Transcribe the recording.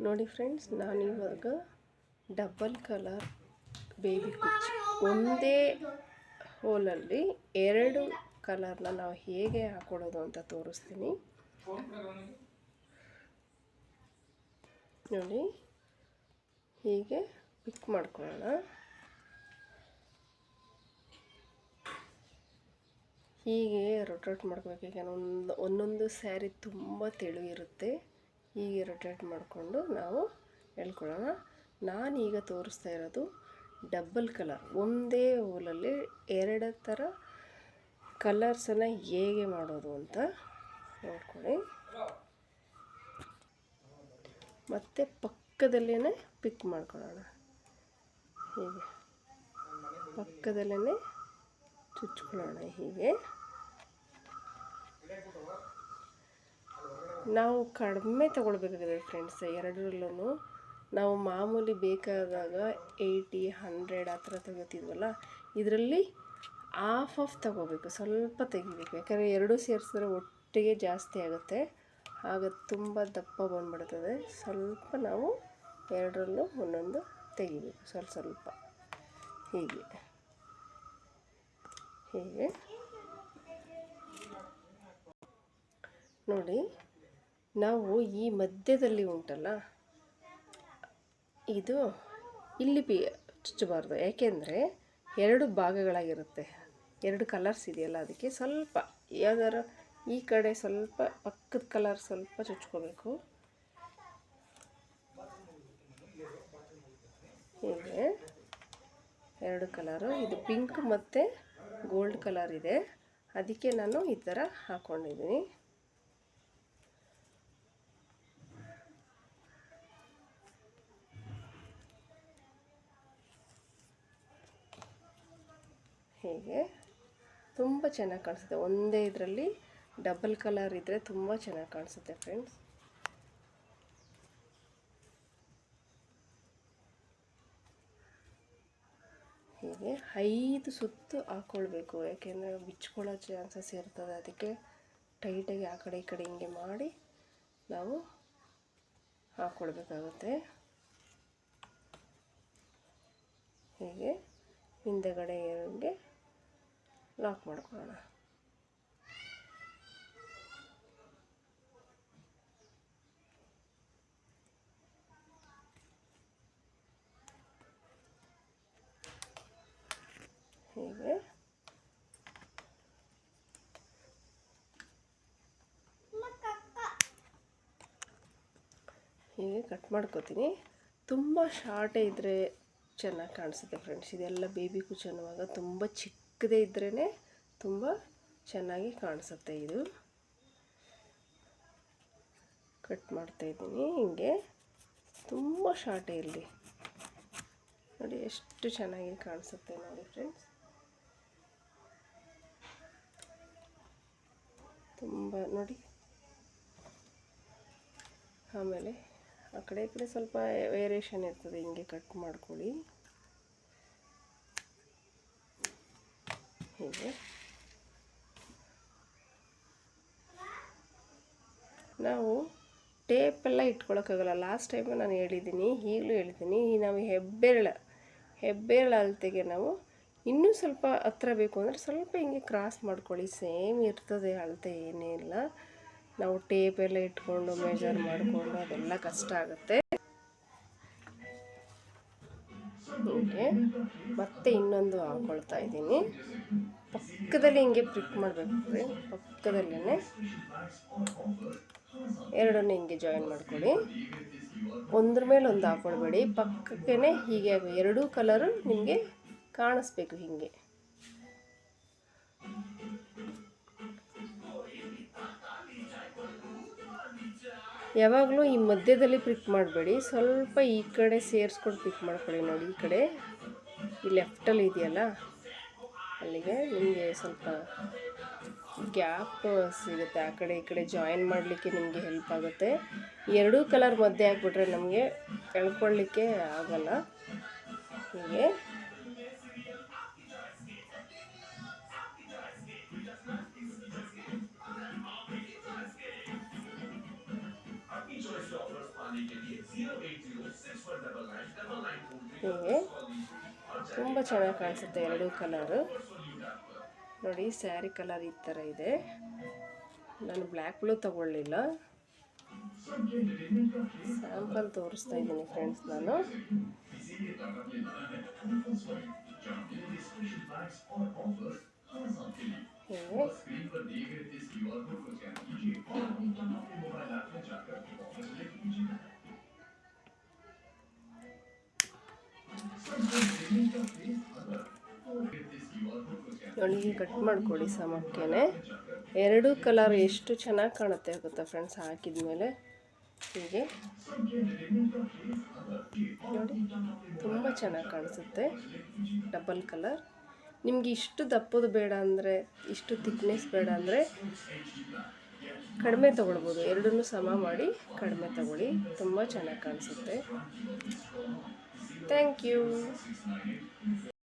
ನೋಡಿ ಫ್ರೆಂಡ್ಸ್, ನಾನಿವಾಗ double colour baby ಕುಚ್ಚು ಒಂದೇ ಹೋಲಲ್ಲಿ ಎರಡು ಕಲರ್ನ ನಾವು ಹೇಗೆ ಹಾಕೊಳ್ಳೋದು ಅಂತ ತೋರಿಸ್ತೀನಿ. ನೋಡಿ, ಹೀಗೆ ಪಿಕ್ ಮಾಡ್ಕೊಳ್ಳೋಣ. ಹೀಗೆ ರೊಟೇಟ್ ಮಾಡ್ಕೋಬೇಕು. ಈಗ ಒಂದೊಂದು ಸ್ಯಾರಿ ತುಂಬ ತೆಳು ಇರುತ್ತೆ. ಹೀಗೆ ರೊಟೇಟ್ ಮಾಡಿಕೊಂಡು ನಾವು ಹೇಳ್ಕೊಳ್ಳೋಣ. ನಾನೀಗ ತೋರಿಸ್ತಾ ಇರೋದು ಡಬಲ್ ಕಲರ್, ಒಂದೇ ಹೂಲಲ್ಲಿ ಎರಡು ಥರ ಕಲರ್ಸನ್ನು ಹೇಗೆ ಮಾಡೋದು ಅಂತ ನೋಡ್ಕೊಳ್ಳಿ. ಮತ್ತು ಪಕ್ಕದಲ್ಲೇ ಪಿಕ್ ಮಾಡ್ಕೊಳ್ಳೋಣ. ಹೀಗೆ ಪಕ್ಕದಲ್ಲೇ ಚುಚ್ಕೊಳ್ಳೋಣ. ಹೀಗೆ ನಾವು ಕಡಿಮೆ ತಗೊಳ್ಬೇಕಾಗಿದೆ ಫ್ರೆಂಡ್ಸ್. ಎರಡರಲ್ಲೂ ನಾವು ಮಾಮೂಲಿ ಬೇಕಾದಾಗ 80, 100 ಆ ಥರ ತೆಗೋತಿದ್ವಲ್ಲ, ಇದರಲ್ಲಿ ಹಾಫ್ ತಗೋಬೇಕು, ಸ್ವಲ್ಪ ತೆಗಿಬೇಕು. ಯಾಕಂದರೆ ಎರಡೂ ಸೇರಿಸಿದ್ರೆ ಒಟ್ಟಿಗೆ ಜಾಸ್ತಿ ಆಗುತ್ತೆ, ಆಗ ತುಂಬ ದಪ್ಪ ಬಂದ್ಬಿಡ್ತದೆ. ಸ್ವಲ್ಪ ನಾವು ಎರಡರಲ್ಲೂ ಒಂದೊಂದು ತೆಗಿಬೇಕು, ಸ್ವಲ್ಪ ಹೀಗೆ ಹೀಗೆ ನೋಡಿ. ನಾವು ಈ ಮಧ್ಯದಲ್ಲಿ ಉಂಟಲ್ಲ, ಇದು ಇಲ್ಲಿ ಚುಚ್ಚಬಾರ್ದು. ಯಾಕೆಂದರೆ ಎರಡು ಭಾಗಗಳಾಗಿರುತ್ತೆ, ಎರಡು ಕಲರ್ಸ್ ಇದೆಯಲ್ಲ, ಅದಕ್ಕೆ ಸ್ವಲ್ಪ ಯಾವ್ದಾರು ಈ ಕಡೆ ಸ್ವಲ್ಪ ಪಕ್ಕದ ಕಲರ್ ಸ್ವಲ್ಪ ಚುಚ್ಕೋಬೇಕು. ಹೀಗೆ ಎರಡು ಕಲರು, ಇದು ಪಿಂಕ್ ಮತ್ತು ಗೋಲ್ಡ್ ಕಲರ್ ಇದೆ, ಅದಕ್ಕೆ ನಾನು ಈ ಥರ ಹಾಕ್ಕೊಂಡಿದ್ದೀನಿ. ಹೀಗೆ ತುಂಬ ಚೆನ್ನಾಗಿ ಕಾಣಿಸುತ್ತೆ. ಒಂದೇ ಇದರಲ್ಲಿ ಡಬಲ್ ಕಲರ್ ಇದ್ದರೆ ತುಂಬ ಚೆನ್ನಾಗಿ ಕಾಣಿಸುತ್ತೆ ಫ್ರೆಂಡ್ಸ್. ಹೀಗೆ 5 ಸುತ್ತು ಹಾಕ್ಕೊಳ್ಬೇಕು, ಯಾಕೆಂದರೆ ಬಿಚ್ಕೊಳ್ಳೋ ಚಾನ್ಸಸ್ ಇರ್ತದೆ. ಅದಕ್ಕೆ ಟೈಟಾಗಿ ಆ ಕಡೆ ಈ ಕಡೆ ಹಿಂಗೆ ಮಾಡಿ ನಾವು ಹಾಕ್ಕೊಳ್ಬೇಕಾಗುತ್ತೆ. ಹೀಗೆ ಹಿಂದೆಗಡೆ ಹಿಂಗೆ ಲಾಕ್ ಮಾಡ್ಕೊಳ್ಳೋಣ. ಹೀಗೆ ಹೀಗೆ ಕಟ್ ಮಾಡ್ಕೋತೀನಿ. ತುಂಬ ಶಾರ್ಟೇ ಇದ್ದರೆ ಚೆನ್ನಾಗಿ ಕಾಣಿಸುತ್ತೆ ಫ್ರೆಂಡ್ಸ್. ಇದೆಲ್ಲ ಬೇಬಿ ಕುಚ್ಚು ಅನ್ನುವಾಗ ತುಂಬ ಚಿಕ್ಕದೇ ಇದ್ರೇ ತುಂಬ ಚೆನ್ನಾಗಿ ಕಾಣಿಸುತ್ತೆ. ಇದು ಕಟ್ ಮಾಡ್ತಾಯಿದ್ದೀನಿ. ಹಿಂಗೆ ತುಂಬ ಶಾರ್ಟೇ ಇರಲಿ ನೋಡಿ, ಎಷ್ಟು ಚೆನ್ನಾಗಿ ಕಾಣಿಸುತ್ತೆ ನೋಡಿ ಫ್ರೆಂಡ್ಸ್. ತುಂಬ ನೋಡಿ. ಆಮೇಲೆ ಆ ಕಡೆ ಈ ಕಡೆ ಸ್ವಲ್ಪ ವೇರಿಯೇಷನ್ ಇರ್ತದೆ, ಹಿಂಗೆ ಕಟ್ ಮಾಡ್ಕೊಳ್ಳಿ. ಹೀಗೆ ನಾವು ಟೇಪೆಲ್ಲ ಇಟ್ಕೊಳ್ಳೋಕ್ಕಾಗಲ್ಲ. ಲಾಸ್ಟ್ ಟೈಮು ನಾನು ಹೇಳಿದ್ದೀನಿ, ಈಗಲೂ ಹೇಳ್ತೀನಿ, ನಾವು ಹೆಬ್ಬೆರಳು ಅಳತೆಗೆ ನಾವು ಇನ್ನೂ ಸ್ವಲ್ಪ ಹತ್ರ ಬೇಕು ಅಂದರೆ ಸ್ವಲ್ಪ ಹಿಂಗೆ ಕ್ರಾಸ್ ಮಾಡ್ಕೊಳ್ಳಿ. ಸೇಮ್ ಇರ್ತದೆ ಅಳತೆ, ಏನೇ ಇಲ್ಲ. ನಾವು ಟೇಪೆಲ್ಲ ಇಟ್ಕೊಂಡು ಮೆಜರ್ ಮಾಡಿಕೊಂಡು ಅದೆಲ್ಲ ಕಷ್ಟ ಆಗುತ್ತೆ. ಹೀಗೆ ಮತ್ತೆ ಇನ್ನೊಂದು ಹಾಕ್ಕೊಳ್ತಾ ಇದ್ದೀನಿ. ಪಕ್ಕದಲ್ಲಿ ಹಿಂಗೆ ಪ್ರಿಕ್ ಮಾಡಬೇಕು ಫ್ರೆಂಡ್. ಪಕ್ಕದಲ್ಲೇ ಎರಡನ್ನು ಹಿಂಗೆ ಜಾಯಿನ್ ಮಾಡ್ಕೊಳ್ಳಿ. ಒಂದ್ರ ಮೇಲೆ ಒಂದು ಹಾಕ್ಕೊಳ್ಬೇಡಿ, ಪಕ್ಕಕ್ಕೇ ಹೀಗೆ ಎರಡೂ ಕಲರು ನಿಮಗೆ ಕಾಣಿಸ್ಬೇಕು. ಹೀಗೆ ಯಾವಾಗಲೂ ಈ ಮಧ್ಯದಲ್ಲಿ ಪ್ರಿಕ್ ಮಾಡಬೇಡಿ, ಸ್ವಲ್ಪ ಈ ಕಡೆ ಸೇರಿಸ್ಕೊಂಡು ಪ್ರಿಕ್ ಮಾಡ್ಕೊಳ್ಳಿ. ನೋಡಿ, ಈ ಕಡೆ ಈ ಲೆಫ್ಟಲ್ಲಿ ಇದೆಯಲ್ಲ, ಅಲ್ಲಿಗೆ ನಿಮಗೆ ಸ್ವಲ್ಪ ಗ್ಯಾಪ್ ಸಿಗುತ್ತೆ. ಆ ಕಡೆ ಈ ಕಡೆ ಜಾಯಿನ್ ಮಾಡಲಿಕ್ಕೆ ನಿಮಗೆ ಹೆಲ್ಪ್ ಆಗುತ್ತೆ. ಎರಡೂ ಕಲರ್ ಮಧ್ಯೆ ಹಾಕ್ಬಿಟ್ರೆ ನಮಗೆ ಎಳ್ಕೊಳ್ಳಿಕ್ಕೆ ಆಗಲ್ಲ. ಹೀಗೆ ಹೀಗೆ ತುಂಬ ಚೆನ್ನಾಗಿ ಕಾಣಿಸುತ್ತೆ ಎರಡೂ ಕಲರು. ನೋಡಿ ಸ್ಯಾರಿ ಕಲರ್ ಈ ಥರ ಇದೆ. ನಾನು ಬ್ಲ್ಯಾಕ್ ಬ್ಲೂ ತಗೊಳ್ಳಿಲ್ಲ, ಸ್ಯಾಂಪಲ್ ತೋರಿಸ್ತಾ ಇದ್ದೀನಿ ಫ್ರೆಂಡ್ಸ್ ನಾನು. ಹೀಗೆ ನೋಡಿ ಕಟ್ ಮಾಡ್ಕೊಳ್ಳಿ ಸಮಕ್ಕೇನೆ. ಎರಡೂ ಕಲರ್ ಎಷ್ಟು ಚೆನ್ನಾಗಿ ಕಾಣುತ್ತೆ ಗೊತ್ತಾ ಫ್ರೆಂಡ್ಸ್ ಹಾಕಿದ ಮೇಲೆ. ಹೀಗೆ ನೋಡಿ ತುಂಬ ಚೆನ್ನಾಗಿ ಕಾಣಿಸುತ್ತೆ ಡಬಲ್ ಕಲರ್. ನಿಮಗೆ ಇಷ್ಟು ದಪ್ಪದು ಬೇಡ ಅಂದರೆ, ಇಷ್ಟು ಥಿಕ್ನೆಸ್ ಬೇಡ ಅಂದರೆ ಕಡಿಮೆ ತೊಗೊಳ್ಬೋದು. ಎರಡನ್ನೂ ಸಮ ಮಾಡಿ ಕಡಿಮೆ ತಗೊಳ್ಳಿ, ತುಂಬ ಚೆನ್ನಾಗಿ ಕಾಣಿಸುತ್ತೆ. Thank you.